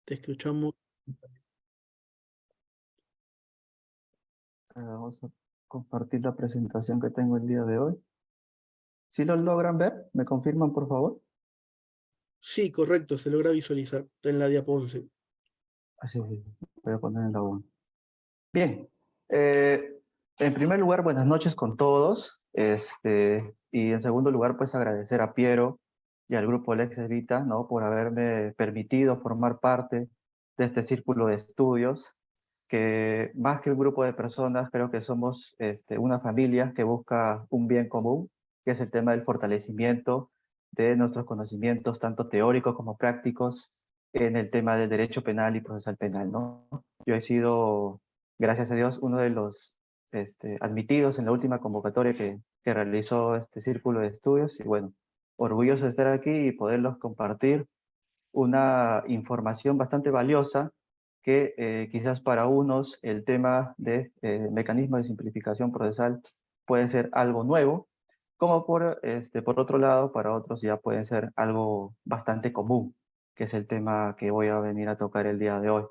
Te escuchamos. Vamos a compartir la presentación que tengo el día de hoy. ¿Sí lo logran ver? ¿Me confirman, por favor? Sí, correcto, se logra visualizar en la diapo 11. Así es, voy a poner en la 1. Bien, eh, en primer lugar, buenas noches con todos. Y en segundo lugar, pues agradecer a Piero y al grupo Lex Vita, ¿no? Por haberme permitido formar parte de este círculo de estudios, que más que un grupo de personas, creo que somos una familia que busca un bien común, que es el tema del fortalecimiento de nuestros conocimientos, tanto teóricos como prácticos, en el tema del derecho penal y procesal penal, ¿no? Yo he sido, gracias a Dios, uno de los admitidos en la última convocatoria que realizó este círculo de estudios, y bueno, orgulloso de estar aquí y poderlos compartir una información bastante valiosa que quizás para unos el tema de mecanismo de simplificación procesal puede ser algo nuevo, como por otro lado, para otros ya puede ser algo bastante común, que es el tema que voy a venir a tocar el día de hoy.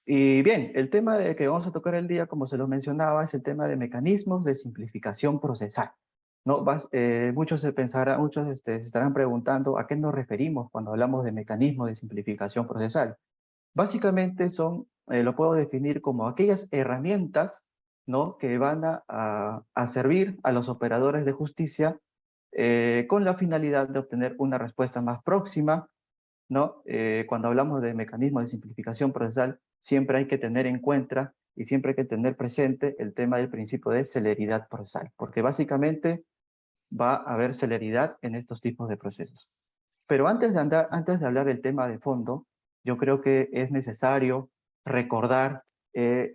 Y bien, el tema de que vamos a tocar el día, como se lo mencionaba, es el tema de mecanismos de simplificación procesal. ¿No? Muchos se pensarán, muchos se estarán preguntando a qué nos referimos cuando hablamos de mecanismos de simplificación procesal. Básicamente lo puedo definir como aquellas herramientas, ¿no? Que van a servir a los operadores de justicia con la finalidad de obtener una respuesta más próxima, ¿no? Cuando hablamos de mecanismos de simplificación procesal, siempre hay que tener en cuenta y siempre hay que tener presente el tema del principio de celeridad procesal, porque básicamente va a haber celeridad en estos tipos de procesos. Pero antes de hablar del tema de fondo, yo creo que es necesario recordar lo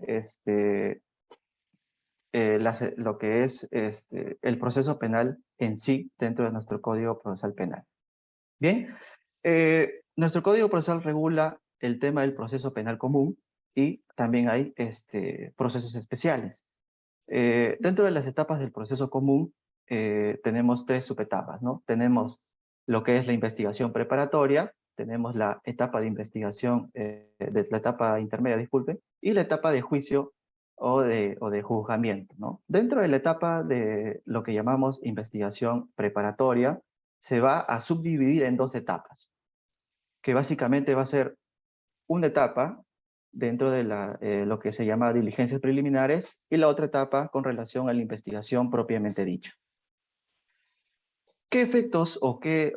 que es el proceso penal en sí dentro de nuestro Código Procesal Penal. Bien, nuestro Código Procesal regula el tema del proceso penal común y también hay procesos especiales. Dentro de las etapas del proceso común tenemos tres subetapas, ¿no? Tenemos lo que es la investigación preparatoria, tenemos la etapa de investigación, de la etapa intermedia, disculpe, y la etapa de juicio o de juzgamiento, ¿no? Dentro de la etapa de lo que llamamos investigación preparatoria, se va a subdividir en dos etapas, que básicamente va a ser una etapa dentro de lo que se llama diligencias preliminares y la otra etapa con relación a la investigación propiamente dicha. ¿Qué efectos o qué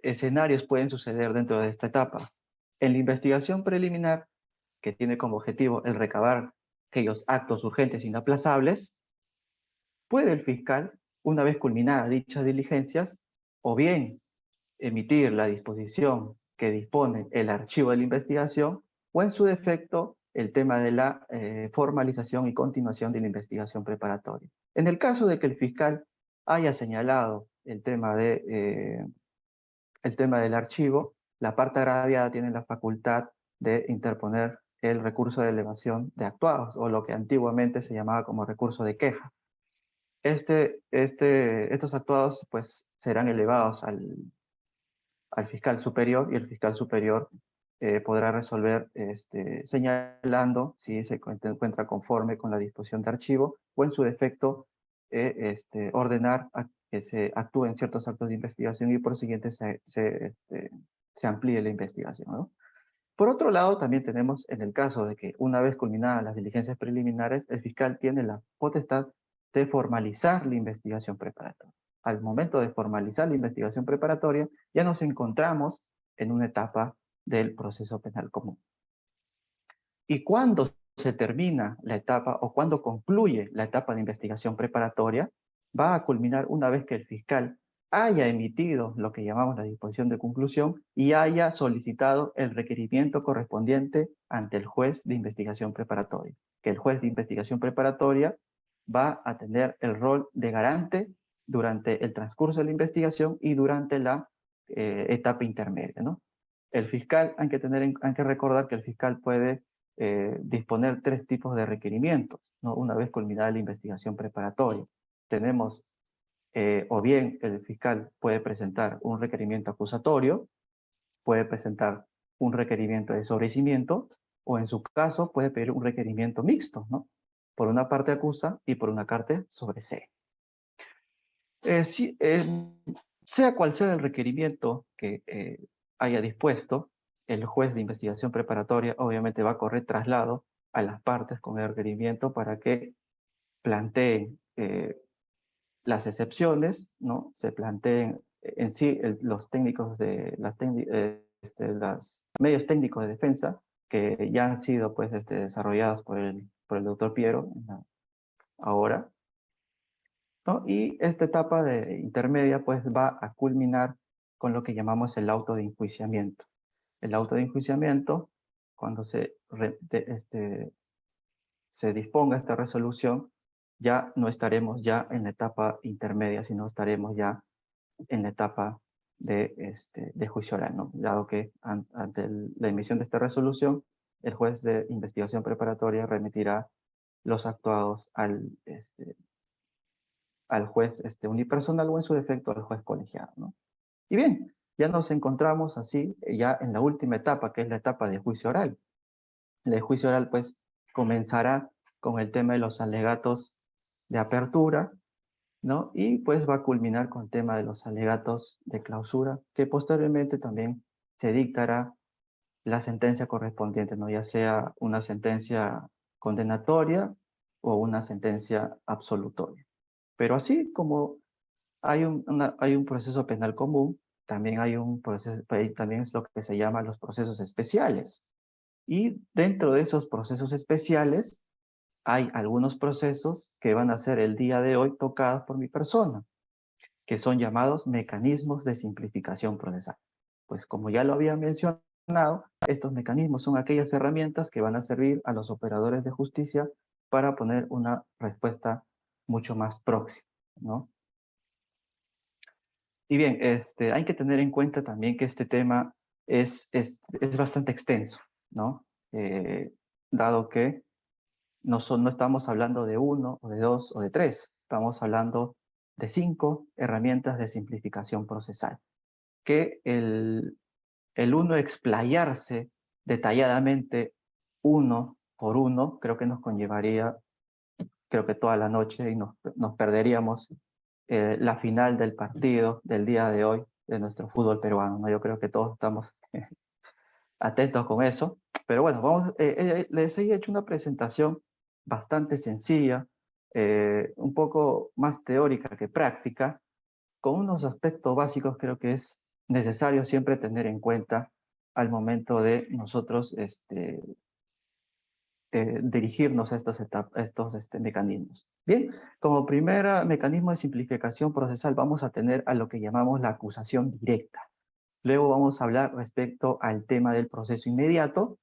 escenarios pueden suceder dentro de esta etapa? En la investigación preliminar, que tiene como objetivo el recabar aquellos actos urgentes inaplazables, puede el fiscal, una vez culminadas dichas diligencias, o bien emitir la disposición que dispone el archivo de la investigación, o en su defecto, el tema de la formalización y continuación de la investigación preparatoria. En el caso de que el fiscal haya señalado el tema del archivo, la parte agraviada tiene la facultad de interponer el recurso de elevación de actuados, o lo que antiguamente se llamaba como recurso de queja. Estos actuados pues serán elevados al fiscal superior, y el fiscal superior podrá resolver señalando si se encuentra conforme con la disposición de archivo, o en su defecto ordenar que se actúen ciertos actos de investigación y por siguiente se amplíe la investigación, ¿no? Por otro lado, también tenemos en el caso de que una vez culminadas las diligencias preliminares, el fiscal tiene la potestad de formalizar la investigación preparatoria. Al momento de formalizar la investigación preparatoria, ya nos encontramos en una etapa del proceso penal común. ¿Y cuándo se termina la etapa o cuándo concluye la etapa de investigación preparatoria? Va a culminar una vez que el fiscal haya emitido lo que llamamos la disposición de conclusión y haya solicitado el requerimiento correspondiente ante el juez de investigación preparatoria. Que el juez de investigación preparatoria va a tener el rol de garante durante el transcurso de la investigación y durante la etapa intermedia, ¿no? El fiscal, hay que recordar que el fiscal puede disponer tres tipos de requerimientos, ¿no? Una vez culminada la investigación preparatoria. Tenemos, o bien el fiscal puede presentar un requerimiento acusatorio, puede presentar un requerimiento de sobreseimiento, o en su caso puede pedir un requerimiento mixto, ¿no? Por una parte acusa y por una parte sobresee. Sea cual sea el requerimiento que haya dispuesto, el juez de investigación preparatoria obviamente va a correr traslado a las partes con el requerimiento para que planteen las excepciones, ¿no? Se planteen en sí los técnicos de los medios técnicos de defensa que ya han sido pues, desarrollados por el doctor Piero ahora, ¿no? Y esta etapa de intermedia pues va a culminar con lo que llamamos el auto de enjuiciamiento. El auto de enjuiciamiento, cuando se disponga esta resolución, ya no estaremos ya en la etapa intermedia, sino estaremos ya en la etapa de juicio oral, ¿no? Dado que ante la emisión de esta resolución, el juez de investigación preparatoria remitirá los actuados al juez unipersonal o en su defecto al juez colegiado, ¿no? Y bien, ya nos encontramos así ya en la última etapa, que es la etapa de juicio oral. El juicio oral pues comenzará con el tema de los alegatos de apertura, ¿no? Y pues va a culminar con el tema de los alegatos de clausura, que posteriormente también se dictará la sentencia correspondiente, ¿no? Ya sea una sentencia condenatoria o una sentencia absolutoria. Pero así como hay un proceso penal común, también hay un proceso, también es lo que se llama los procesos especiales. Y dentro de esos procesos especiales hay algunos procesos que van a ser el día de hoy tocados por mi persona, que son llamados mecanismos de simplificación procesal. Pues como ya lo había mencionado, estos mecanismos son aquellas herramientas que van a servir a los operadores de justicia para poner una respuesta mucho más próxima, ¿no? Y bien, hay que tener en cuenta también que este tema es bastante extenso, ¿no? Dado que no estamos hablando de uno, o de dos, o de tres, estamos hablando de 5 herramientas de simplificación procesal, que el uno explayarse detalladamente uno por uno, creo que nos conllevaría, creo que toda la noche y nos perderíamos la final del partido del día de hoy de nuestro fútbol peruano, ¿no? Yo creo que todos estamos atentos con eso. Pero bueno, les he hecho una presentación bastante sencilla, un poco más teórica que práctica, con unos aspectos básicos creo que es necesario siempre tener en cuenta al momento de nosotros dirigirnos a estos mecanismos. Bien, como primer mecanismo de simplificación procesal vamos a tener a lo que llamamos la acusación directa. Luego vamos a hablar respecto al tema del proceso inmediato.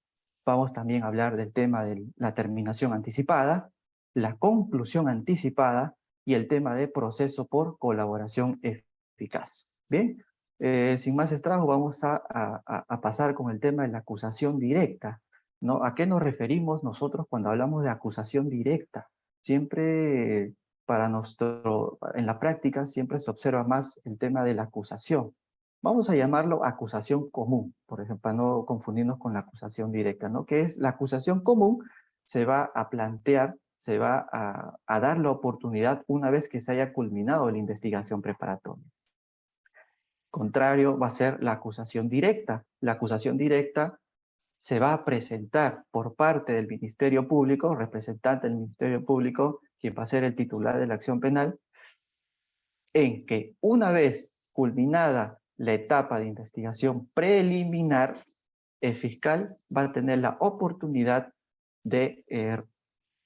Vamos también a hablar del tema de la terminación anticipada, la conclusión anticipada y el tema de proceso por colaboración eficaz. Bien, sin más estrago vamos a pasar con el tema de la acusación directa, ¿no? ¿A qué nos referimos nosotros cuando hablamos de acusación directa? Siempre en la práctica siempre se observa más el tema de la acusación. Vamos a llamarlo acusación común, por ejemplo, para no confundirnos con la acusación directa, ¿no? Que es la acusación común, se va a plantear, se va a dar la oportunidad una vez que se haya culminado la investigación preparatoria. Contrario va a ser la acusación directa. La acusación directa se va a presentar por parte del Ministerio Público, representante del Ministerio Público, quien va a ser el titular de la acción penal, en que una vez culminada la etapa de investigación preliminar, el fiscal va a tener la oportunidad de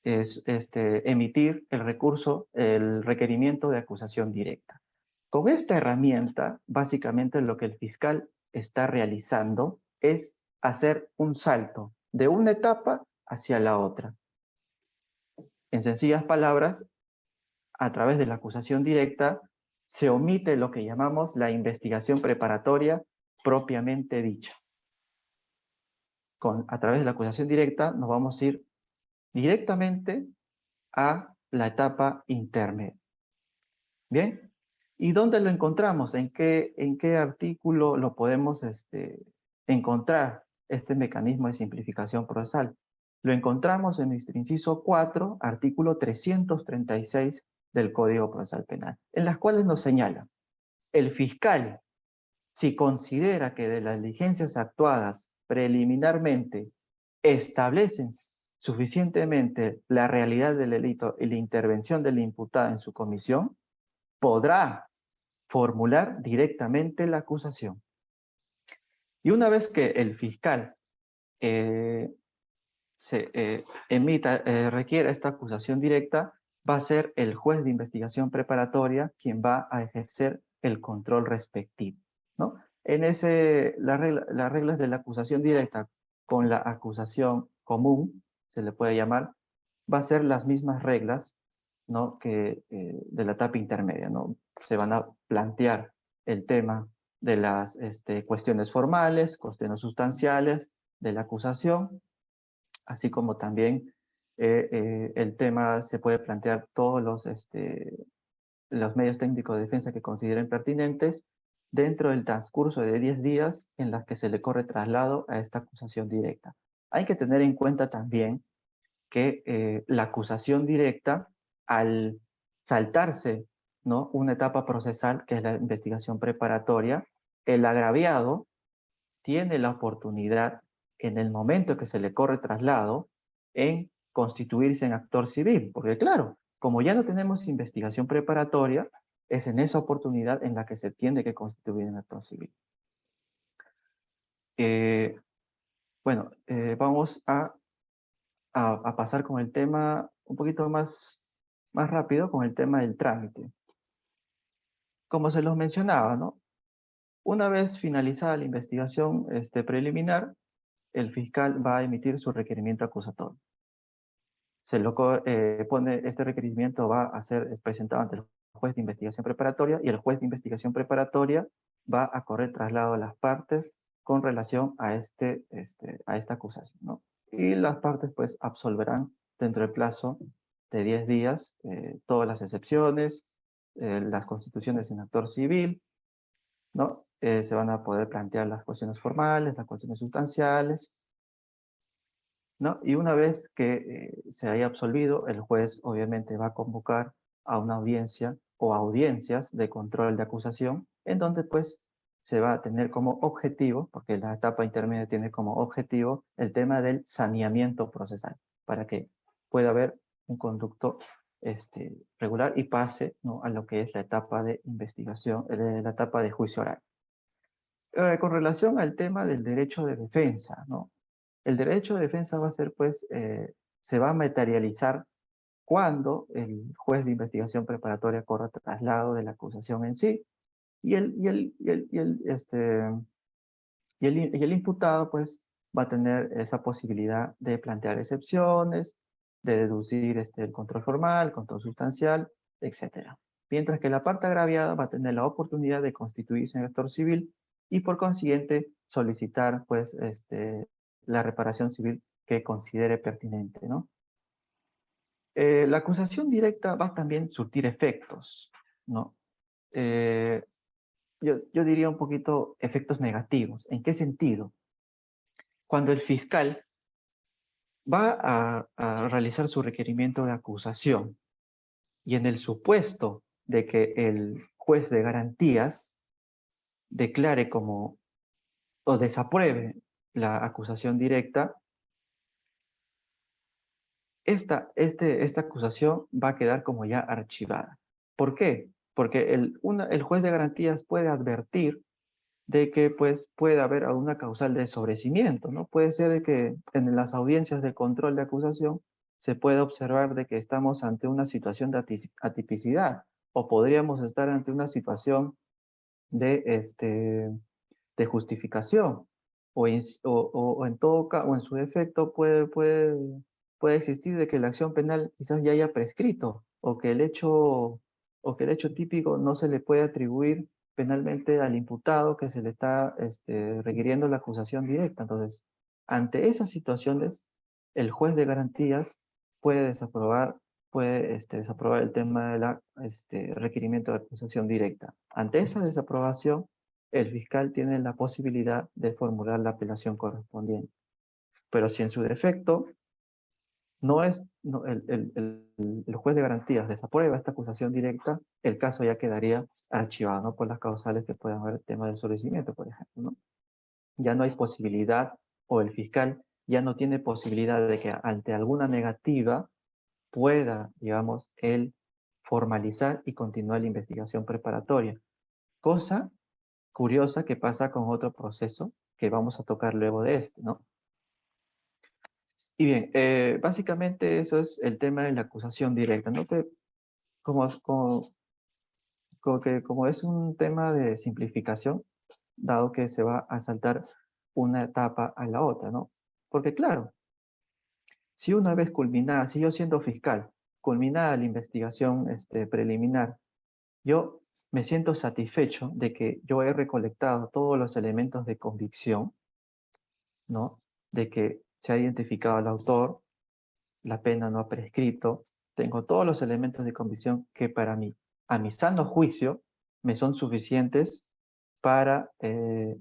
emitir el recurso, el requerimiento de acusación directa. Con esta herramienta, básicamente lo que el fiscal está realizando es hacer un salto de una etapa hacia la otra. En sencillas palabras, a través de la acusación directa, se omite lo que llamamos la investigación preparatoria propiamente dicha. A través de la acusación directa nos vamos a ir directamente a la etapa intermedia. ¿Bien? ¿Y dónde lo encontramos? ¿En qué artículo lo podemos encontrar este mecanismo de simplificación procesal. Lo encontramos en nuestro inciso 4, artículo 336 del Código Procesal Penal, en las cuales nos señala, el fiscal, si considera que de las diligencias actuadas preliminarmente establecen suficientemente la realidad del delito y la intervención del imputado en su comisión, podrá formular directamente la acusación. Y una vez que el fiscal requiera esta acusación directa, va a ser el juez de investigación preparatoria quien va a ejercer el control respectivo, ¿no? Las reglas de la acusación directa con la acusación común, se le puede llamar, va a ser las mismas reglas, ¿no? que de la etapa intermedia, ¿no? Se van a plantear el tema de las cuestiones formales, cuestiones sustanciales de la acusación, así como también el tema se puede plantear todos los medios técnicos de defensa que consideren pertinentes dentro del transcurso de 10 días en las que se le corre traslado a esta acusación directa. Hay que tener en cuenta también que la acusación directa, al saltarse, ¿no?, una etapa procesal, que es la investigación preparatoria, el agraviado tiene la oportunidad, en el momento que se le corre traslado, en constituirse en actor civil. Porque claro, como ya no tenemos investigación preparatoria, es en esa oportunidad en la que se tiene que constituir en actor civil. Vamos a pasar con el tema un poquito más rápido, con el tema del trámite. Como se los mencionaba, ¿no? Una vez finalizada la investigación preliminar, el fiscal va a emitir su requerimiento acusatorio. Este requerimiento va a ser presentado ante el juez de investigación preparatoria, y el juez de investigación preparatoria va a correr traslado a las partes con relación a esta acusación, ¿no? Y las partes pues absolverán dentro del plazo de 10 días todas las excepciones, las constituciones en actor civil, ¿no? Se van a poder plantear las cuestiones formales, las cuestiones sustanciales, ¿no? Y una vez que se haya absolvido, el juez obviamente va a convocar a una audiencia o audiencias de control de acusación, en donde pues se va a tener como objetivo, porque la etapa intermedia tiene como objetivo el tema del saneamiento procesal, para que pueda haber un conducto regular y pase, ¿no?, a lo que es la etapa de investigación, la etapa de juicio oral. Con relación al tema del derecho de defensa, ¿no? El derecho de defensa va a ser, pues, se va a materializar cuando el juez de investigación preparatoria corra traslado de la acusación en sí, y el imputado, pues, va a tener esa posibilidad de plantear excepciones, de deducir el control formal, control sustancial, etc. Mientras que la parte agraviada va a tener la oportunidad de constituirse en actor civil y, por consiguiente, solicitar, pues, la reparación civil que considere pertinente, ¿no? La acusación directa va a también surtir efectos, ¿no? Yo diría un poquito efectos negativos. ¿En qué sentido? Cuando el fiscal va a realizar su requerimiento de acusación y en el supuesto de que el juez de garantías declare como o desapruebe la acusación directa, esta acusación va a quedar como ya archivada. ¿Por qué? Porque el juez de garantías puede advertir de que pues puede haber alguna causal de sobrecimiento, ¿no? Puede ser de que en las audiencias de control de acusación se pueda observar de que estamos ante una situación de atipicidad, o podríamos estar ante una situación de justificación, o en su defecto puede existir de que la acción penal quizás ya haya prescrito, o que el hecho típico no se le puede atribuir penalmente al imputado que se le está requiriendo la acusación directa. Entonces, ante esas situaciones, el juez de garantías puede desaprobar el tema del requerimiento de acusación directa. Ante esa desaprobación, el fiscal tiene la posibilidad de formular la apelación correspondiente. Pero si en su defecto el juez de garantías desaprueba esta acusación directa, el caso ya quedaría archivado, ¿no? Por las causales que puedan haber, el tema del sobreseimiento, por ejemplo, ¿no? Ya no hay posibilidad, o el fiscal ya no tiene posibilidad de que ante alguna negativa pueda, digamos, él formalizar y continuar la investigación preparatoria. Cosa curiosa que pasa con otro proceso que vamos a tocar luego de este, ¿no? Y bien, básicamente eso es el tema de la acusación directa, ¿no? Que como es un tema de simplificación, dado que se va a saltar una etapa a la otra, ¿no? Porque claro, si una vez culminada, si yo siendo fiscal, culminada la investigación preliminar, yo me siento satisfecho de que yo he recolectado todos los elementos de convicción, ¿no? De que se ha identificado al autor, la pena no ha prescrito, tengo todos los elementos de convicción que para mí, a mi sano juicio, me son suficientes para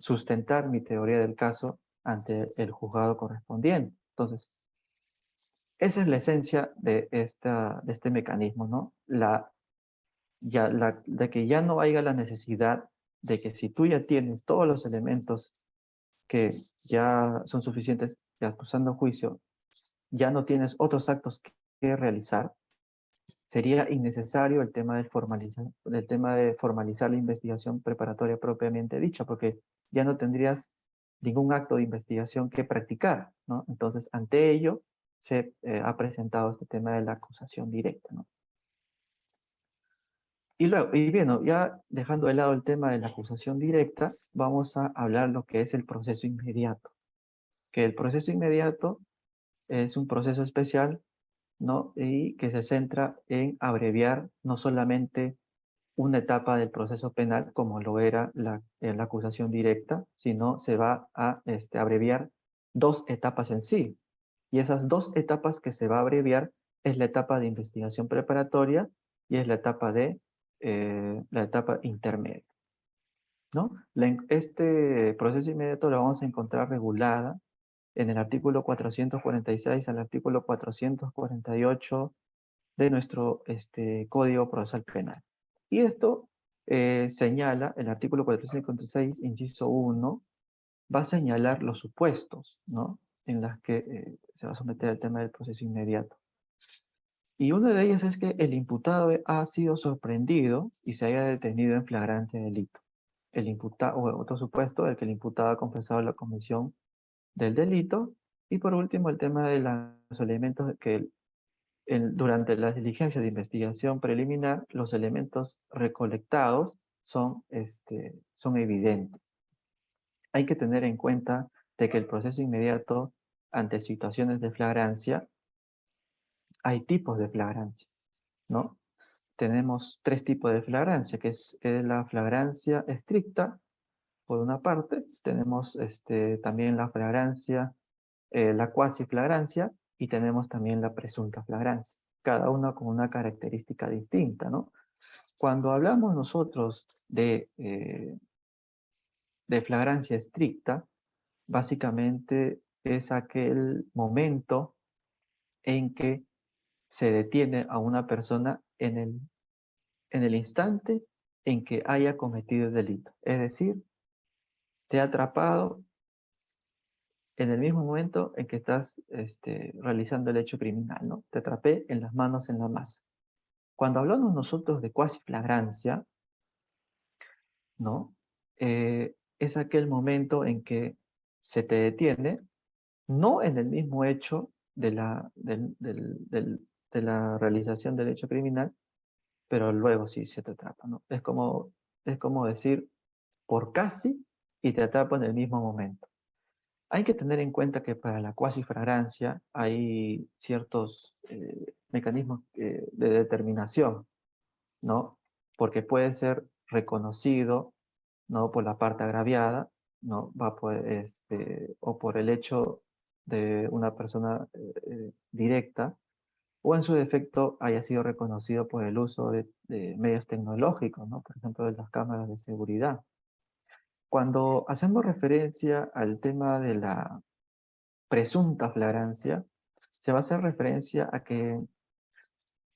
sustentar mi teoría del caso ante el juzgado correspondiente. Entonces, esa es la esencia de este mecanismo, ¿no? De que ya no haya la necesidad de que si tú ya tienes todos los elementos que ya son suficientes, ya acusando juicio, ya no tienes otros actos que realizar, sería innecesario el tema de formalizar la investigación preparatoria propiamente dicha, porque ya no tendrías ningún acto de investigación que practicar, ¿no? Entonces, ante ello, se ha presentado este tema de la acusación directa, ¿no? Y luego, y bien, ¿no? Ya dejando de lado el tema de la acusación directa, vamos a hablar lo que es el proceso inmediato. Que el proceso inmediato es un proceso especial, ¿no? Y que se centra en abreviar no solamente una etapa del proceso penal como lo era la acusación directa, sino se va a abreviar dos etapas en sí. Y esas dos etapas que se va a abreviar es la etapa de investigación preparatoria y es la etapa intermedia, ¿no? Este proceso inmediato lo vamos a encontrar regulada en el artículo 446 al artículo 448 de nuestro Código Procesal Penal. Y esto señala, el artículo 456, inciso 1, va a señalar los supuestos, ¿no? En las que se va a someter el tema del proceso inmediato. Y uno de ellos es que el imputado ha sido sorprendido y se haya detenido en flagrante delito. El imputado, o otro supuesto, el que el imputado ha confesado la comisión del delito. Y por último, el tema de los elementos que durante las diligencias de investigación preliminar, los elementos recolectados son evidentes. Hay que tener en cuenta de que el proceso inmediato ante situaciones de flagrancia, hay tipos de flagrancia, ¿no? Tenemos tres tipos de flagrancia, que es la flagrancia estricta, por una parte, tenemos también la flagrancia, la cuasi flagrancia, y tenemos también la presunta flagrancia, cada una con una característica distinta, ¿no? Cuando hablamos nosotros de flagrancia estricta, básicamente es aquel momento en que se detiene a una persona en el instante en que haya cometido el delito. Es decir, te ha atrapado en el mismo momento en que estás realizando el hecho criminal, ¿no? Te atrapé en las manos en la masa. Cuando hablamos nosotros de cuasi flagrancia, ¿no? Es aquel momento en que se te detiene, no en el mismo hecho de la realización del hecho criminal, pero luego sí se te atrapa, ¿no? Es como decir por casi y te atrapa en el mismo momento. Hay que tener en cuenta que para la cuasifragrancia hay ciertos mecanismos de determinación, ¿no? Porque puede ser reconocido, ¿no? Por la parte agraviada, ¿no? O por el hecho de una persona directa, o en su defecto haya sido reconocido por el uso de medios tecnológicos, ¿no? Por ejemplo, de las cámaras de seguridad. Cuando hacemos referencia al tema de la presunta flagrancia, se va a hacer referencia a que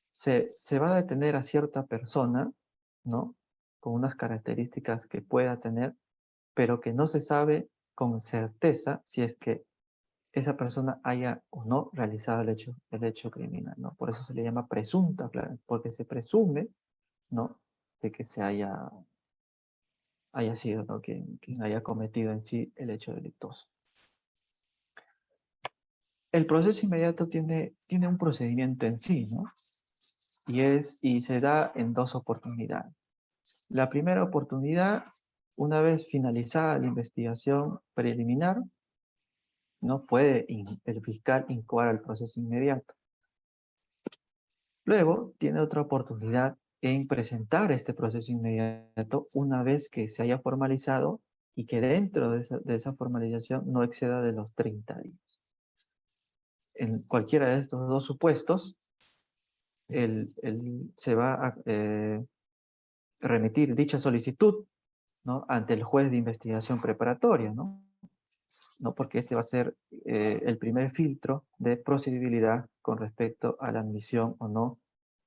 se va a detener a cierta persona, ¿no? Con unas características que pueda tener, pero que no se sabe con certeza si es que esa persona haya o no realizado el hecho criminal, ¿no? Por eso se le llama presunta flagrancia, porque se presume, ¿no? De que haya sido, ¿no? Quien haya cometido en sí el hecho delictuoso. El proceso inmediato tiene un procedimiento en sí, ¿no? Y se da en dos oportunidades. La primera oportunidad, una vez finalizada la investigación preliminar, no puede el fiscal incoar al proceso inmediato. Luego, tiene otra oportunidad en presentar este proceso inmediato una vez que se haya formalizado y que dentro de esa formalización no exceda de los 30 días. En cualquiera de estos dos supuestos, se va a remitir dicha solicitud, ¿no? Ante el juez de investigación preparatoria, ¿no? ¿No? Porque este va a ser el primer filtro de procedibilidad con respecto a la admisión o no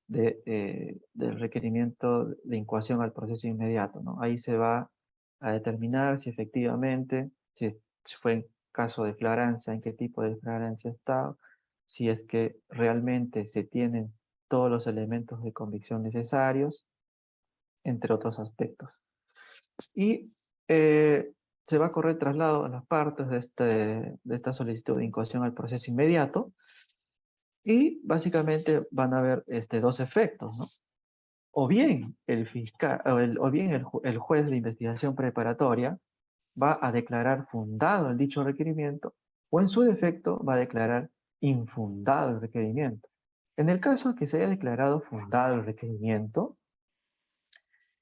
del requerimiento de incoación al proceso inmediato, ¿no? Ahí se va a determinar si efectivamente, si fue en caso de flagrancia, en qué tipo de flagrancia está, si es que realmente se tienen todos los elementos de convicción necesarios, entre otros aspectos. Y se va a correr traslado a las partes de esta solicitud de incoación al proceso inmediato, y básicamente van a haber dos efectos, ¿no? O bien el fiscal, o bien el juez de investigación preparatoria va a declarar fundado el dicho requerimiento, o en su defecto va a declarar infundado el requerimiento. En el caso que se haya declarado fundado el requerimiento,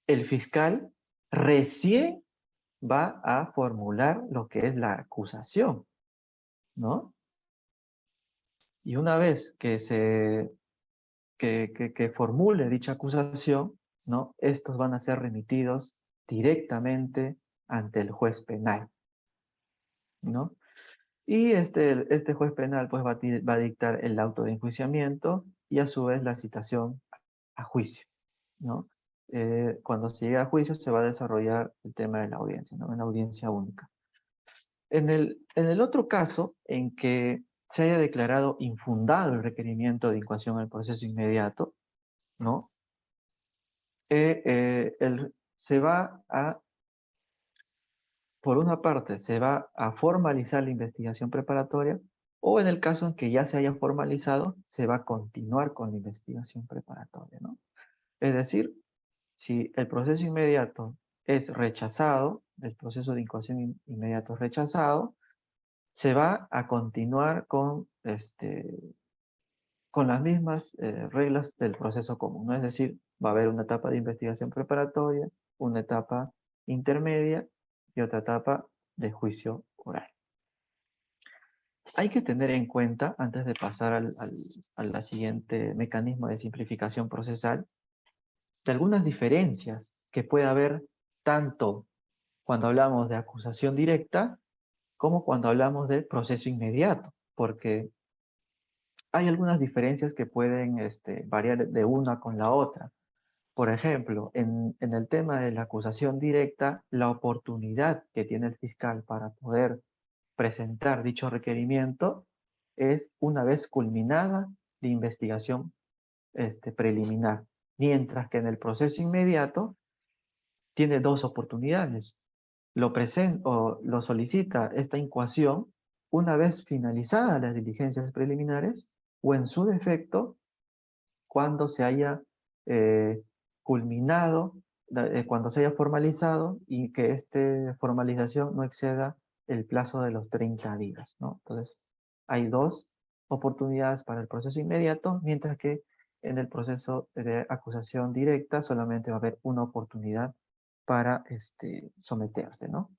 el fiscal recién va a formular lo que es la acusación, ¿no? Y una vez que formule dicha acusación, ¿no? Estos van a ser remitidos directamente ante el juez penal, ¿no? Y este juez penal pues va a dictar el auto de enjuiciamiento y a su vez la citación a juicio, ¿no? Cuando se llegue a juicio se va a desarrollar el tema de la audiencia, ¿no? Una audiencia única. En el otro caso, en que se haya declarado infundado el requerimiento de incoación al proceso inmediato, ¿no? Se va a, por una parte, se va a formalizar la investigación preparatoria, o en el caso en que ya se haya formalizado, se va a continuar con la investigación preparatoria, ¿no? Es decir, si el proceso inmediato es rechazado, el proceso de incoación inmediato es rechazado, se va a continuar con las mismas reglas del proceso común, ¿no? Es decir, va a haber una etapa de investigación preparatoria, una etapa intermedia y otra etapa de juicio oral. Hay que tener en cuenta, antes de pasar al siguiente mecanismo de simplificación procesal, de algunas diferencias que puede haber tanto cuando hablamos de acusación directa como cuando hablamos de proceso inmediato, porque hay algunas diferencias que pueden variar de una con la otra. Por ejemplo, en el tema de la acusación directa, la oportunidad que tiene el fiscal para poder presentar dicho requerimiento es una vez culminada la investigación preliminar, mientras que en el proceso inmediato tiene dos oportunidades. Lo solicita esta incoación una vez finalizadas las diligencias preliminares, o en su defecto, cuando se haya culminado, cuando se haya formalizado y que esta formalización no exceda el plazo de los 30 días, ¿no? Entonces, hay dos oportunidades para el proceso inmediato, mientras que en el proceso de acusación directa solamente va a haber una oportunidad para someterse, ¿no?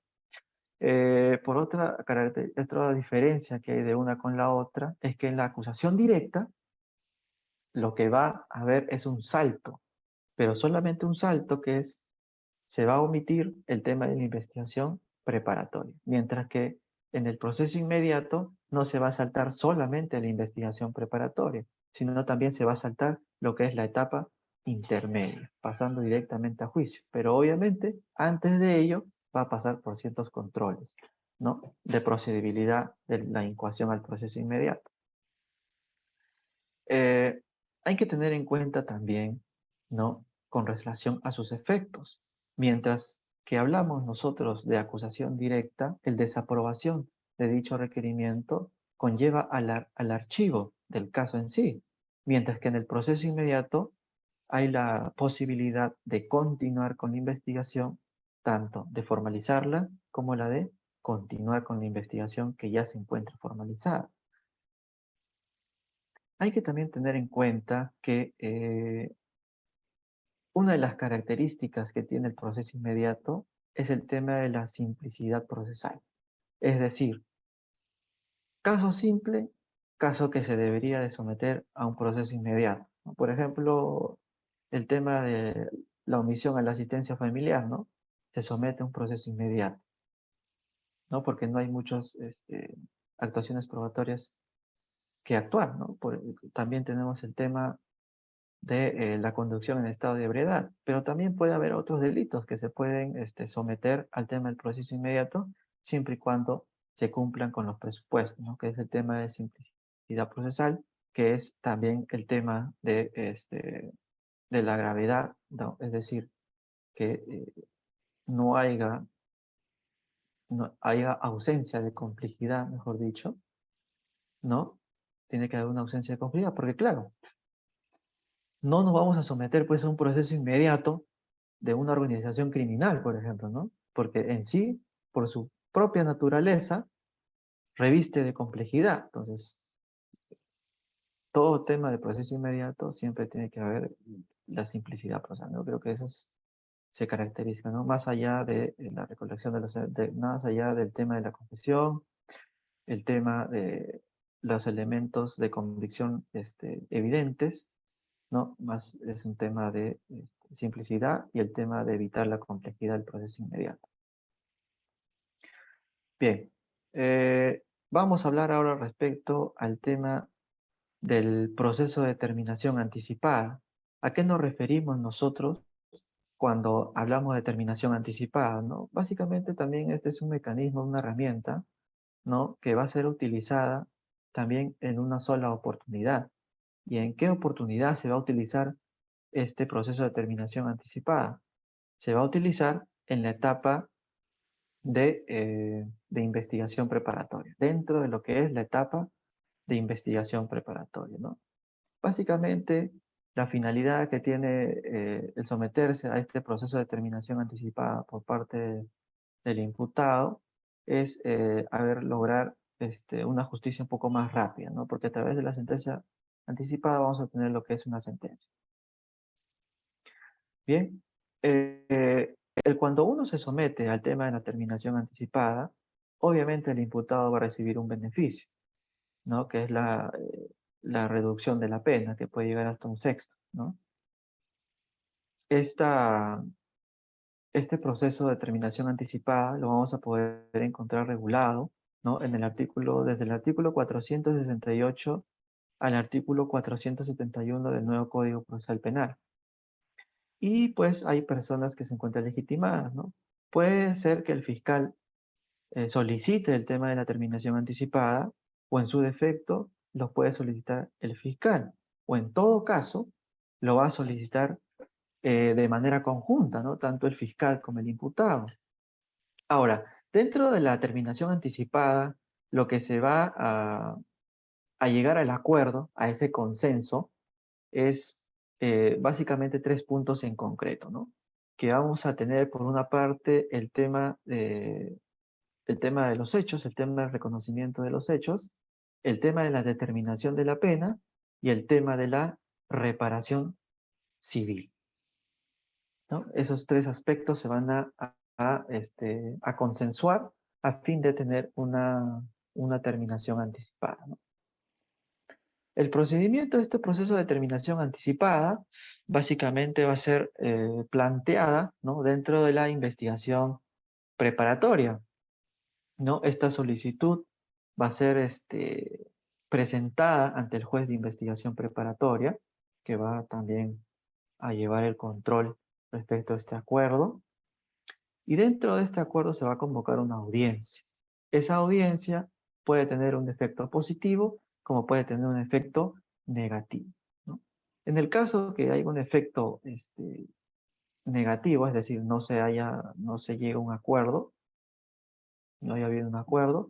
Otra diferencia que hay de una con la otra es que en la acusación directa lo que va a haber es un salto, pero solamente un salto que es se va a omitir el tema de la investigación preparatoria, mientras que en el proceso inmediato no se va a saltar solamente la investigación preparatoria, sino también se va a saltar lo que es la etapa intermedia, pasando directamente a juicio. Pero obviamente, antes de ello, va a pasar por ciertos controles, ¿no? De procedibilidad de la incoación al proceso inmediato. Hay que tener en cuenta también, ¿no? Con relación a sus efectos. Mientras que hablamos nosotros de acusación directa, el desaprobación de dicho requerimiento conlleva al archivo del caso en sí, mientras que en el proceso inmediato hay la posibilidad de continuar con la investigación, tanto de formalizarla como la de continuar con la investigación que ya se encuentra formalizada. Hay que también tener en cuenta que una de las características que tiene el proceso inmediato es el tema de la simplicidad procesal. Es decir, caso simple, caso que se debería de someter a un proceso inmediato, ¿no? Por ejemplo, el tema de la omisión a la asistencia familiar, ¿no? Se somete a un proceso inmediato, ¿no? Porque no hay muchas actuaciones probatorias que actuar, ¿no? También tenemos el tema de la conducción en estado de ebriedad, pero también puede haber otros delitos que se pueden someter al tema del proceso inmediato, siempre y cuando se cumplan con los presupuestos, ¿no? Que es el tema de simplicidad procesal, que es también el tema de la gravedad, ¿no? Es decir, que no haya ausencia de complejidad, mejor dicho, ¿no? Tiene que haber una ausencia de complejidad, porque claro, no nos vamos a someter pues a un proceso inmediato de una organización criminal, por ejemplo, ¿no? Porque en sí, por su propia naturaleza, reviste de complejidad. Entonces, todo tema de proceso inmediato siempre tiene que haber la simplicidad procesal, ¿no? Creo que se caracteriza, ¿no? Más allá de la recolección más allá del tema de la confesión, el tema de los elementos de convicción evidentes, ¿no? Más es un tema de simplicidad y el tema de evitar la complejidad del proceso inmediato. Bien, vamos a hablar ahora respecto al tema del proceso de terminación anticipada. ¿A qué nos referimos nosotros cuando hablamos de terminación anticipada, ¿no? Básicamente también este es un mecanismo, una herramienta, ¿no? Que va a ser utilizada también en una sola oportunidad. ¿Y en qué oportunidad se va a utilizar este proceso de terminación anticipada? Se va a utilizar en la etapa de investigación preparatoria, dentro de lo que es la etapa de investigación preparatoria, ¿no? Básicamente, la finalidad que tiene el someterse a este proceso de terminación anticipada por parte del imputado es lograr una justicia un poco más rápida, ¿no? Porque a través de la sentencia anticipada vamos a tener lo que es una sentencia. Bien, cuando uno se somete al tema de la terminación anticipada, obviamente el imputado va a recibir un beneficio, ¿no? Que es la reducción de la pena, que puede llegar hasta un sexto, ¿no? Este proceso de terminación anticipada lo vamos a poder encontrar regulado, ¿no? Desde el artículo 468 al artículo 471 del nuevo Código Procesal Penal. Y pues hay personas que se encuentran legitimadas, ¿no? Puede ser que el fiscal solicite el tema de la terminación anticipada o en su defecto lo puede solicitar el fiscal o en todo caso lo va a solicitar de manera conjunta, ¿no? Tanto el fiscal como el imputado. Ahora, dentro de la terminación anticipada, lo que se va a llegar al acuerdo, a ese consenso, es básicamente tres puntos en concreto, ¿no? Que vamos a tener por una parte el tema de los hechos, el tema del reconocimiento de los hechos, el tema de la determinación de la pena y el tema de la reparación civil, ¿no? Esos tres aspectos se van a consensuar a fin de tener una terminación anticipada, ¿no? El procedimiento de este proceso de determinación anticipada básicamente va a ser planteada, ¿no?, dentro de la investigación preparatoria, ¿no? Esta solicitud va a ser presentada ante el juez de investigación preparatoria, que va también a llevar el control respecto a este acuerdo. Y dentro de este acuerdo se va a convocar una audiencia. Esa audiencia puede tener un efecto positivo como puede tener un efecto negativo, ¿no? En el caso que haya un efecto negativo, es decir, no se llega a un acuerdo, no haya habido un acuerdo,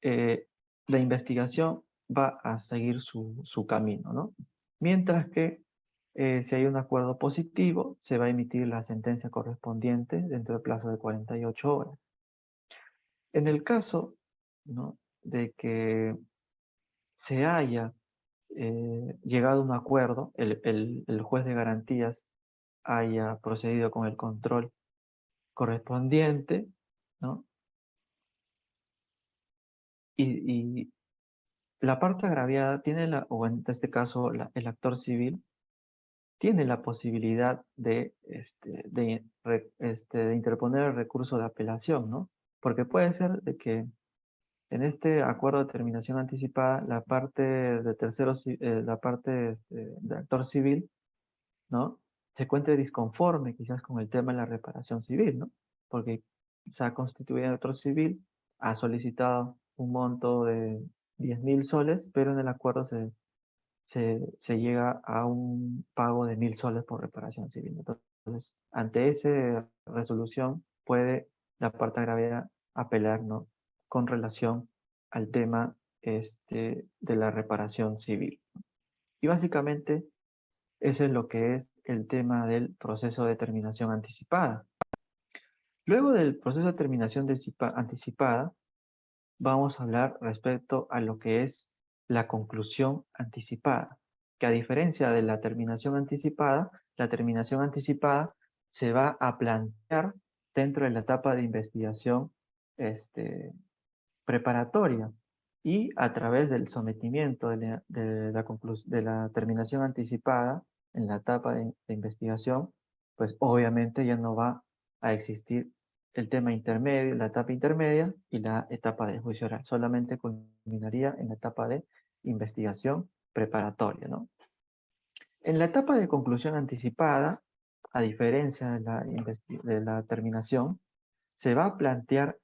la investigación va a seguir su camino, ¿no? Mientras que si hay un acuerdo positivo, se va a emitir la sentencia correspondiente dentro del plazo de 48 horas. En el caso, ¿no?, de que se haya llegado a un acuerdo, el juez de garantías haya procedido con el control correspondiente, ¿no? Y la parte agraviada tiene o en este caso el actor civil, tiene la posibilidad de interponer el recurso de apelación, ¿no? Porque puede ser de que en este acuerdo de terminación anticipada, la parte de la parte de actor civil, ¿no?, se encuentre disconforme quizás con el tema de la reparación civil, ¿no? Porque se ha constituido en actor civil, ha solicitado un monto de 10.000 soles, pero en el acuerdo se llega a un pago de 1.000 soles por reparación civil. Entonces, ante esa resolución, puede la parte agraviada apelar, ¿no?, con relación al tema de la reparación civil. Y básicamente, eso es lo que es el tema del proceso de terminación anticipada. Luego del proceso de terminación anticipada, vamos a hablar respecto a lo que es la conclusión anticipada, que a diferencia de la terminación anticipada se va a plantear dentro de la etapa de investigación preparatoria y a través del sometimiento de la terminación anticipada en la etapa de investigación, pues obviamente ya no va a existir el tema intermedio, la etapa intermedia y la etapa de juicio oral. Solamente culminaría en la etapa de investigación preparatoria, ¿no? En la etapa de conclusión anticipada, a diferencia de la terminación, se va a plantear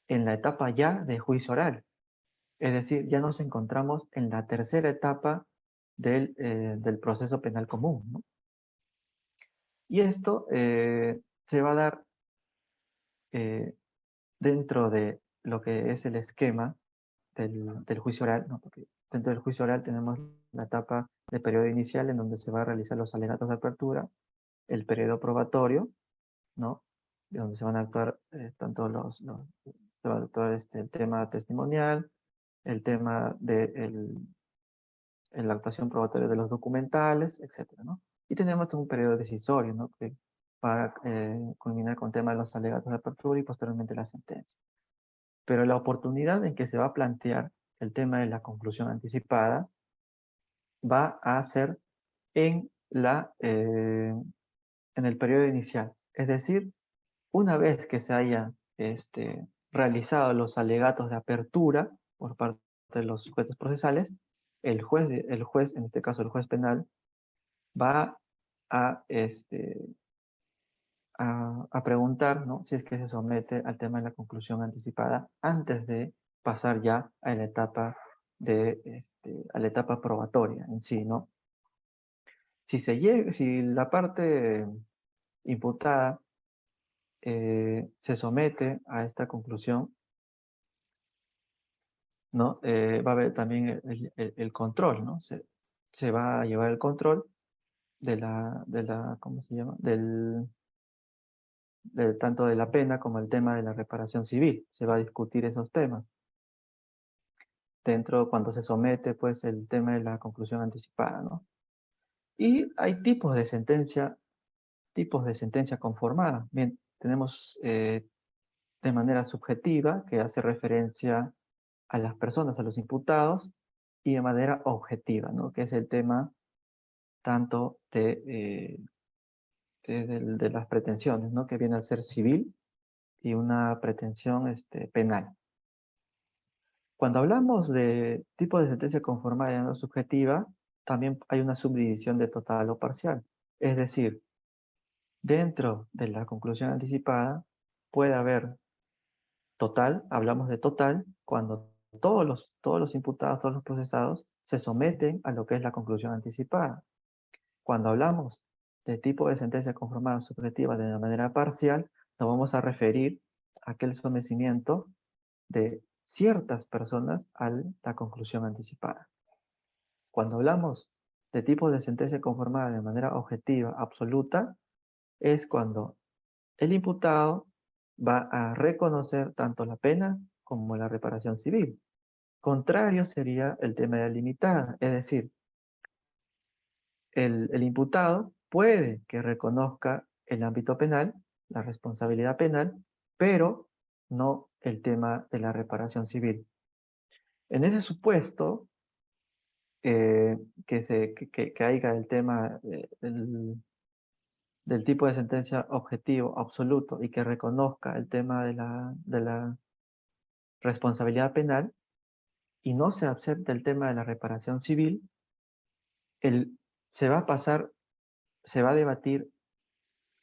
en la etapa ya de juicio oral. Es decir, ya nos encontramos en la tercera etapa del proceso penal común, ¿no? Y esto se va a dar eh, dentro de lo que es el esquema del juicio oral, ¿no? Porque dentro del juicio oral tenemos la etapa de periodo inicial en donde se va a realizar los alegatos de apertura, el periodo probatorio, ¿no?, de donde se van a actuar tanto se va a actuar el tema testimonial, el tema de la actuación probatoria de los documentales, etcétera, ¿no? Y tenemos un periodo decisorio, ¿no?, que va a culminar con el tema de los alegatos de apertura y posteriormente la sentencia. Pero la oportunidad en que se va a plantear el tema de la conclusión anticipada va a ser en, en el periodo inicial. Es decir, una vez que se haya realizado los alegatos de apertura por parte de los sujetos procesales, el juez, en este caso el juez penal, va a, a preguntar, ¿no?, si es que se somete al tema de la conclusión anticipada antes de pasar ya a la etapa a la etapa probatoria en sí, ¿no? Si la parte imputada se somete a esta conclusión, ¿no? Va a haber también el control, ¿no? Se va a llevar el control ¿cómo se llama? Tanto de la pena como el tema de la reparación civil. Se va a discutir esos temas cuando se somete, pues, el tema de la conclusión anticipada, ¿no? Y hay tipos de sentencia conformada. Bien, tenemos de manera subjetiva, que hace referencia a las personas, a los imputados, y de manera objetiva, ¿no? Que es el tema tanto de las pretensiones, ¿no? Que viene a ser civil y una pretensión penal. Cuando hablamos de tipo de sentencia conformada y no subjetiva, también hay una subdivisión de total o parcial. Es decir, dentro de la conclusión anticipada puede haber total, hablamos de total, cuando todos los imputados, todos los procesados se someten a lo que es la conclusión anticipada. Cuando hablamos de tipo de sentencia conformada subjetiva de manera parcial, nos vamos a referir a aquel sometimiento de ciertas personas a la conclusión anticipada. Cuando hablamos de tipo de sentencia conformada de manera objetiva, absoluta, es cuando el imputado va a reconocer tanto la pena como la reparación civil. Contrario sería el tema de la limitada, es decir, el imputado puede que reconozca el ámbito penal, la responsabilidad penal, pero no el tema de la reparación civil. En ese supuesto, que haya el tema del tipo de sentencia objetivo, absoluto, y que reconozca el tema de la responsabilidad penal, y no se acepta el tema de la reparación civil, el, se va a pasar, se va a debatir,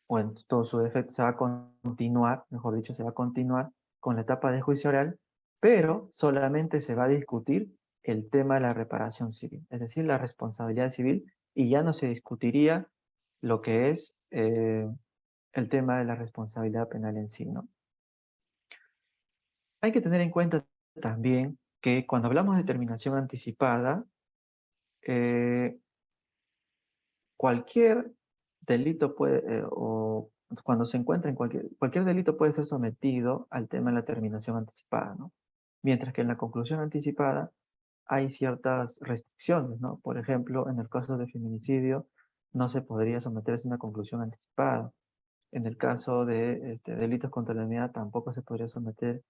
o en todo su defecto se va a continuar, mejor dicho, se va a continuar con la etapa de juicio oral, pero solamente se va a discutir el tema de la reparación civil, es decir, la responsabilidad civil, y ya no se discutiría lo que es el tema de la responsabilidad penal en sí, ¿no? Hay que tener en cuenta también que cuando hablamos de terminación anticipada, eh, cualquier delito puede, o cuando se encuentra en cualquier delito puede ser sometido al tema de la terminación anticipada, ¿no? Mientras que en la conclusión anticipada hay ciertas restricciones, ¿no? Por ejemplo, en el caso de feminicidio no se podría someterse a una conclusión anticipada. En el caso de delitos contra la humanidad tampoco se podría someter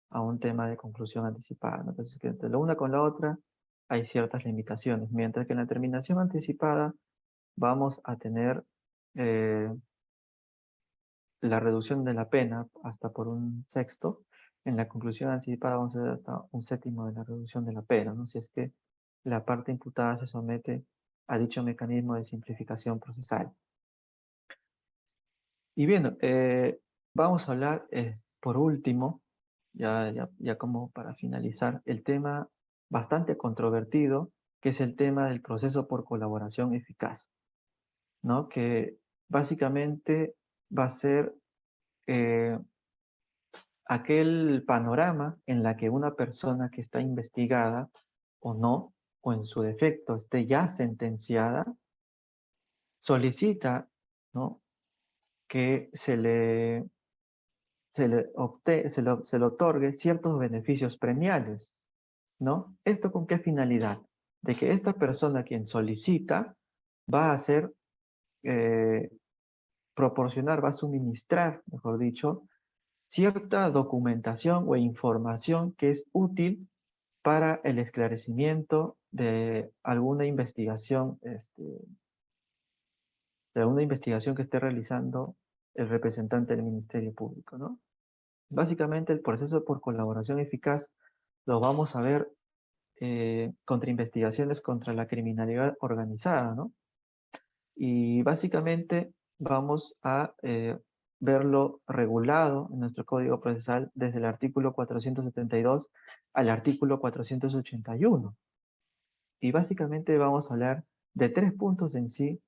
a un tema de conclusión anticipada, ¿no? Entonces, que entre la una con la otra hay ciertas limitaciones, mientras que en la terminación anticipada vamos a tener eh, la reducción de la pena hasta por un sexto. En la conclusión anticipada vamos a tener hasta un séptimo de la reducción de la pena, ¿no? Si es que la parte imputada se somete a dicho mecanismo de simplificación procesal. Y bien, vamos a hablar por último, ya como para finalizar, el tema bastante controvertido, que es el tema del proceso por colaboración eficaz, ¿no? Que básicamente va a ser eh, aquel panorama en la que una persona que está investigada o no, o en su defecto esté ya sentenciada, solicita, ¿no? Que se le otorgue ciertos beneficios premiales, ¿no? ¿Esto con qué finalidad? De que esta persona quien solicita va a hacer, eh, proporcionar, va a suministrar, mejor dicho, cierta documentación o información que es útil para el esclarecimiento de alguna investigación que esté realizando el representante del Ministerio Público, ¿no? Básicamente, el proceso por colaboración eficaz lo vamos a ver contra investigaciones contra la criminalidad organizada, ¿no? Y básicamente vamos a verlo regulado en nuestro Código Procesal desde el artículo 472 al artículo 481. Y básicamente vamos a hablar de tres puntos en sí,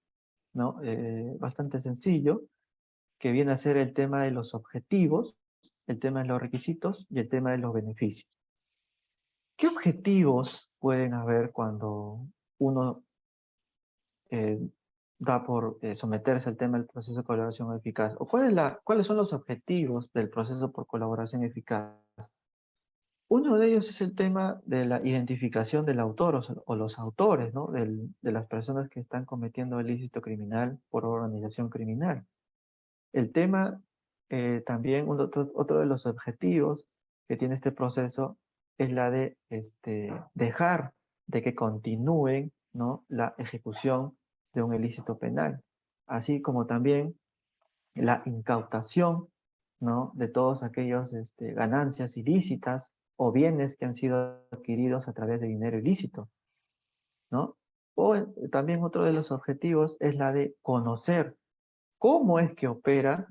¿no? Bastante sencillo, que viene a ser el tema de los objetivos, el tema de los requisitos y el tema de los beneficios. ¿Qué objetivos pueden haber cuando uno eh, da por someterse al tema del proceso de colaboración eficaz? ¿O cuáles son los objetivos del proceso por colaboración eficaz? Uno de ellos es el tema de la identificación del autor o los autores, ¿no? De las personas que están cometiendo el ilícito criminal por organización criminal. El tema, también, otro de los objetivos que tiene este proceso es la de dejar de que continúen, ¿no?, la ejecución de un ilícito penal, así como también la incautación, ¿no?, de todos aquellos ganancias ilícitas o bienes que han sido adquiridos a través de dinero ilícito, ¿no? O también otro de los objetivos es la de conocer cómo es que opera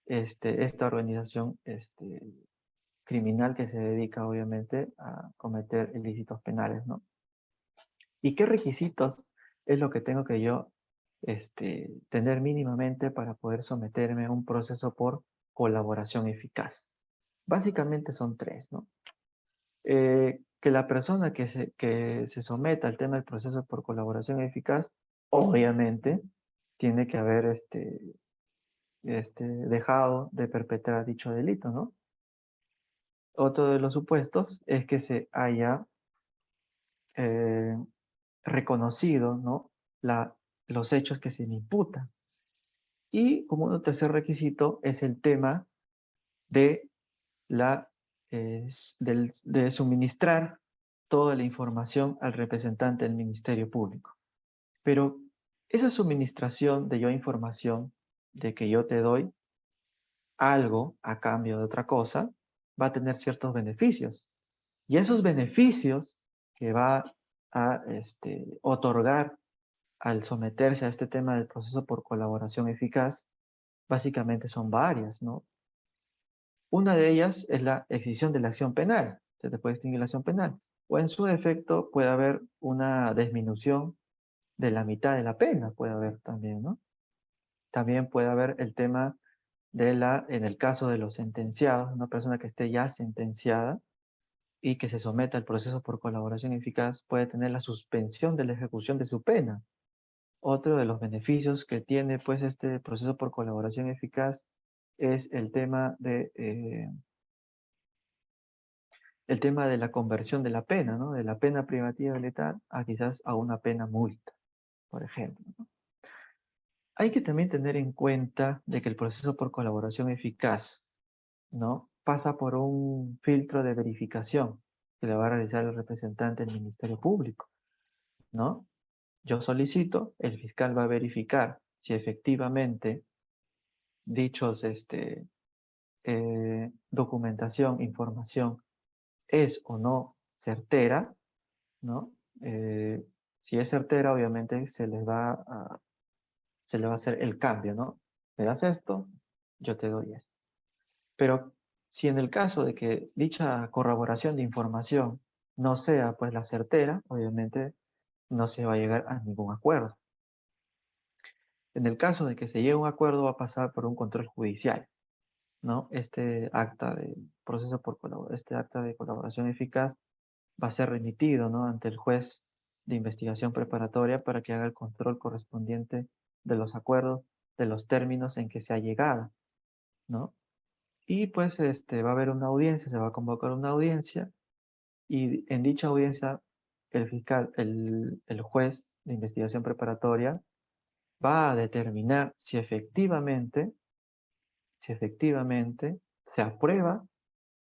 esta organización criminal que se dedica obviamente a cometer ilícitos penales, ¿no? ¿Y qué requisitos es lo que tengo que yo tener mínimamente para poder someterme a un proceso por colaboración eficaz? Básicamente son tres, ¿no? Que la persona que se someta al tema del proceso por colaboración eficaz, obviamente, tiene que haber dejado de perpetrar dicho delito, ¿no? Otro de los supuestos es que se haya eh, reconocido, ¿no?, los hechos que se le imputan. Y como un tercer requisito es el tema de, de suministrar toda la información al representante del Ministerio Público. Pero esa suministración de yo información, de que yo te doy algo a cambio de otra cosa, va a tener ciertos beneficios. Y esos beneficios que va a otorgar al someterse a este tema del proceso por colaboración eficaz, básicamente son varias, ¿no? Una de ellas es la extinción de la acción penal. Se te puede extinguir la acción penal. O en su efecto puede haber una disminución de la mitad de la pena, puede haber también, ¿no? También puede haber el tema de en el caso de los sentenciados, una persona que esté ya sentenciada y que se someta al proceso por colaboración eficaz, puede tener la suspensión de la ejecución de su pena. Otro de los beneficios que tiene pues este proceso por colaboración eficaz es el tema de la conversión de la pena, ¿no? De la pena privativa letal a quizás a una pena multa, por ejemplo, ¿no? Hay que también tener en cuenta de que el proceso por colaboración eficaz, ¿no?, pasa por un filtro de verificación que le va a realizar el representante del Ministerio Público, ¿no? Yo solicito, el fiscal va a verificar si efectivamente dichos documentación, información es o no certera, ¿no? Si es certera, obviamente se le va a hacer el cambio, ¿no? Me das esto, yo te doy esto. Pero si en el caso de que dicha corroboración de información no sea pues la certera, obviamente no se va a llegar a ningún acuerdo. En el caso de que se llegue a un acuerdo, va a pasar por un control judicial, ¿no? Este acta de este acta de colaboración eficaz va a ser remitido, ¿no?, ante el juez de investigación preparatoria para que haga el control correspondiente de los acuerdos, de los términos en que se ha llegado, ¿no? Y pues va a haber una audiencia, se va a convocar una audiencia y en dicha audiencia el fiscal, el juez de investigación preparatoria va a determinar si efectivamente se aprueba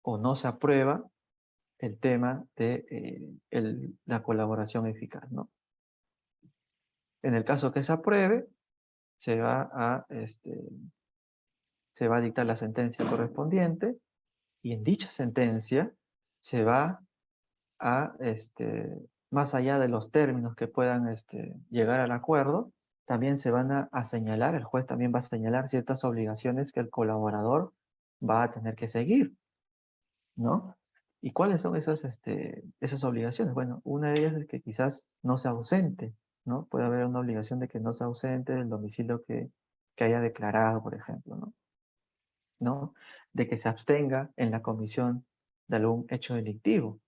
o no se aprueba el tema de la colaboración eficaz, ¿no? En el caso que se apruebe, se va a, se va a dictar la sentencia correspondiente y en dicha sentencia se va a, más allá de los términos que puedan llegar al acuerdo, también se van a señalar, el juez también va a señalar ciertas obligaciones que el colaborador va a tener que seguir, ¿no? ¿Y cuáles son esas obligaciones? Bueno, una de ellas es que quizás no sea ausente, ¿no? Puede haber una obligación de que no sea ausente del domicilio que haya declarado, por ejemplo, ¿no? ¿No? De que se abstenga en la comisión de algún hecho delictivo,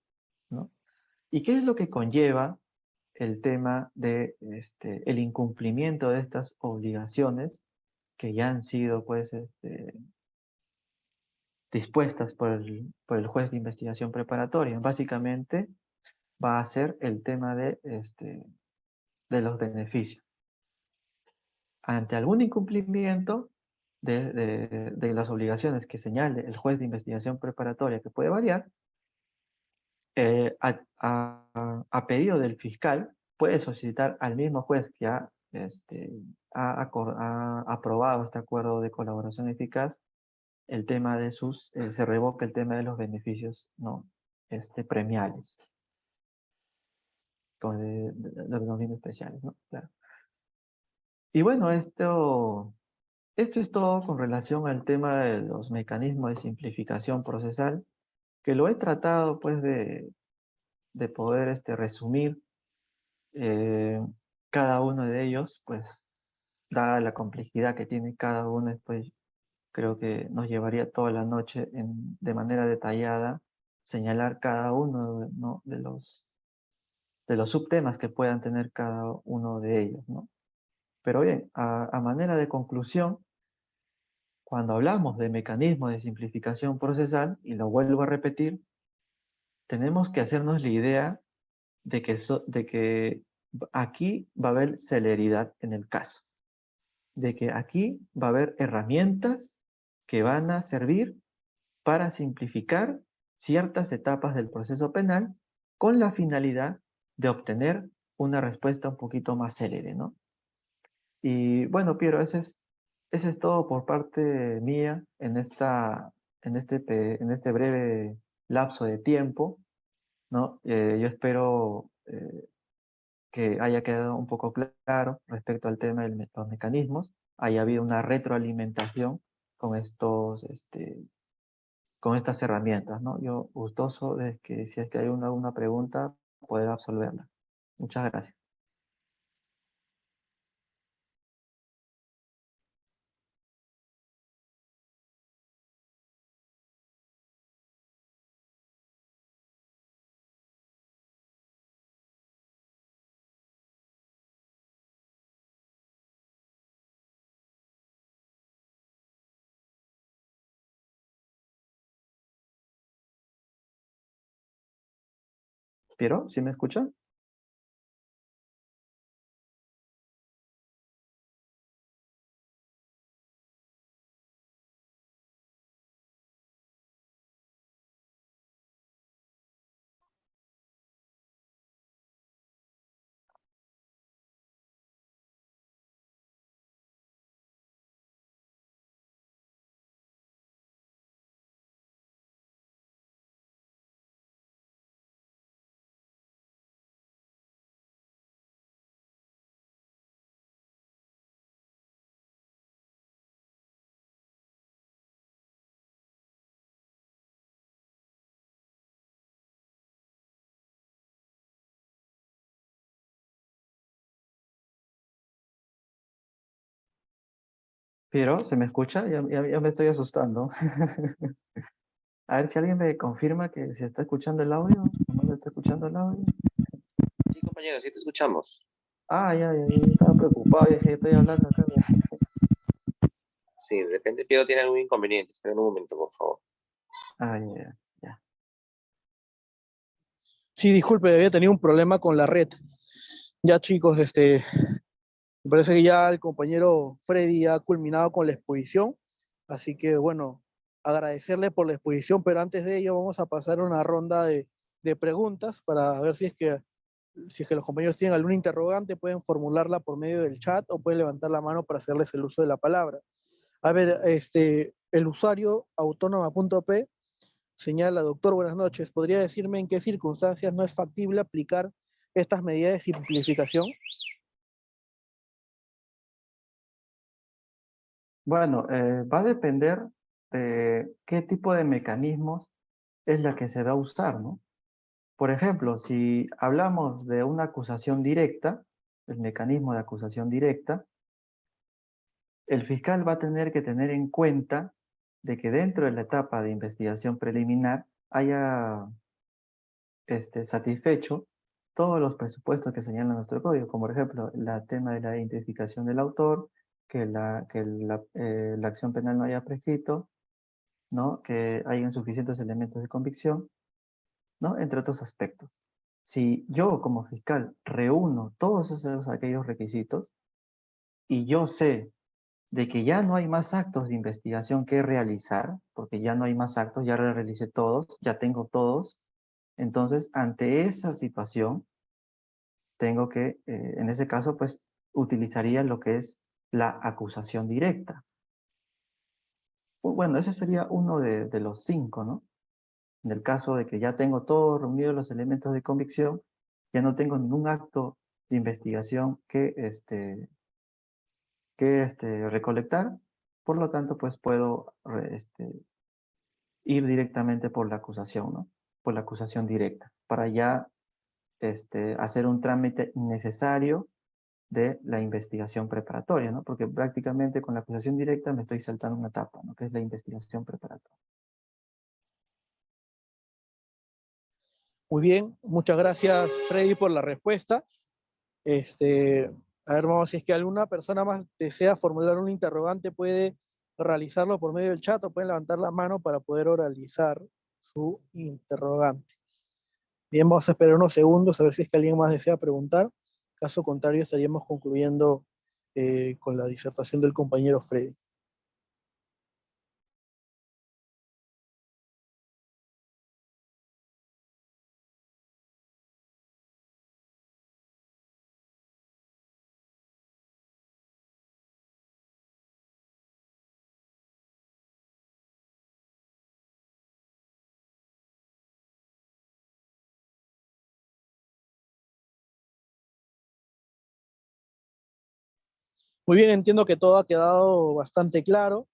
¿no? ¿Y qué es lo que conlleva el tema de el incumplimiento de estas obligaciones que ya han sido pues dispuestas por el juez de investigación preparatoria? Básicamente va a ser el tema de los beneficios. Ante algún incumplimiento de las obligaciones que señale el juez de investigación preparatoria, que puede variar, a pedido del fiscal, puede solicitar al mismo juez que ha aprobado este acuerdo de colaboración eficaz el tema de se revoca el tema de los beneficios no premiales, los beneficios especiales, ¿no? Claro. Y bueno, esto es todo con relación al tema de los mecanismos de simplificación procesal, que lo he tratado pues de poder resumir cada uno de ellos, pues dada la complejidad que tiene cada uno, pues creo que nos llevaría toda la noche de manera detallada señalar cada uno, ¿no? de los subtemas que puedan tener cada uno de ellos, ¿no? Pero bien, a manera de conclusión, cuando hablamos de mecanismos de simplificación procesal, y lo vuelvo a repetir, tenemos que hacernos la idea de que aquí va a haber celeridad en el caso, de que aquí va a haber herramientas que van a servir para simplificar ciertas etapas del proceso penal con la finalidad de obtener una respuesta un poquito más célere, ¿no? Y bueno, Piero, ese es todo por parte mía en este breve lapso de tiempo, ¿no? Yo espero que haya quedado un poco claro respecto al tema de los mecanismos, haya habido una retroalimentación con con estas herramientas, ¿no? Yo gustoso de que si es que hay alguna pregunta, poder absolverla. Muchas gracias. Piero, ¿sí me escucha? Piero, ¿se me escucha? Ya me estoy asustando. A ver si alguien me confirma que se está escuchando el audio. ¿No me está escuchando el audio? Sí, compañero, sí te escuchamos. Ah, ya, estaba preocupado, ya que estoy hablando acá. Sí, de repente Piero tiene algún inconveniente. Espera un momento, por favor. Ah, ya. Sí, disculpe, había tenido un problema con la red. Ya chicos, me parece que ya el compañero Freddy ha culminado con la exposición, así que bueno, agradecerle por la exposición, pero antes de ello vamos a pasar una ronda de preguntas para ver si es que los compañeros tienen alguna interrogante, pueden formularla por medio del chat o pueden levantar la mano para hacerles el uso de la palabra. A ver, el usuario autónoma.p señala, doctor, buenas noches, ¿podría decirme en qué circunstancias no es factible aplicar estas medidas de simplificación? Bueno, va a depender de qué tipo de mecanismos es la que se va a usar, ¿no? Por ejemplo, si hablamos de una acusación directa, el mecanismo de acusación directa, el fiscal va a tener que tener en cuenta de que dentro de la etapa de investigación preliminar haya satisfecho todos los presupuestos que señala nuestro código, como por ejemplo el tema de la identificación del autor, que la acción penal no haya prescrito, ¿no? Que hayan suficientes elementos de convicción, ¿no? Entre otros aspectos. Si yo como fiscal reúno todos aquellos requisitos y yo sé de que ya no hay más actos de investigación que realizar, porque ya no hay más actos, ya realicé todos, ya tengo todos, Entonces, ante esa situación, tengo que, en ese caso, pues, utilizaría lo que es la acusación directa. Bueno, ese sería uno de los 5, ¿no? En el caso de que ya tengo todos reunidos los elementos de convicción, ya no tengo ningún acto de investigación que recolectar, por lo tanto, pues puedo ir directamente por la acusación, ¿no? Por la acusación directa, para ya hacer un trámite necesario de la investigación preparatoria, ¿no? Porque prácticamente con la acusación directa me estoy saltando una etapa, ¿no? Que es la investigación preparatoria. Muy bien, muchas gracias Freddy por la respuesta. A ver, vamos, si es que alguna persona más desea formular un interrogante, puede realizarlo por medio del chat o pueden levantar la mano para poder oralizar su interrogante. Bien, vamos a esperar unos segundos a ver si es que alguien más desea preguntar. Caso contrario, estaríamos concluyendo con la disertación del compañero Freddy. Muy bien, entiendo que todo ha quedado bastante claro.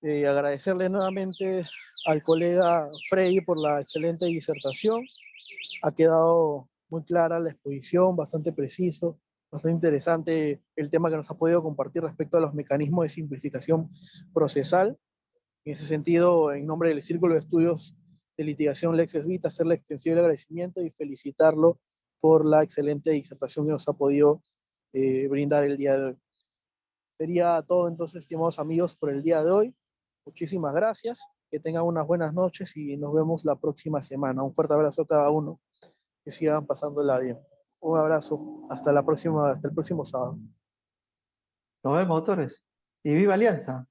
Agradecerle nuevamente al colega Freddy por la excelente disertación. Ha quedado muy clara la exposición, bastante preciso, bastante interesante el tema que nos ha podido compartir respecto a los mecanismos de simplificación procesal. En ese sentido, en nombre del Círculo de Estudios de Litigación Lexes Vita, hacerle extensivo el agradecimiento y felicitarlo por la excelente disertación que nos ha podido brindar el día de hoy. Sería todo entonces, estimados amigos, por el día de hoy. Muchísimas gracias, que tengan unas buenas noches y nos vemos la próxima semana. Un fuerte abrazo a cada uno, que sigan pasándola bien. Un abrazo, hasta la próxima, hasta el próximo sábado. Nos vemos, autores. Y viva Alianza.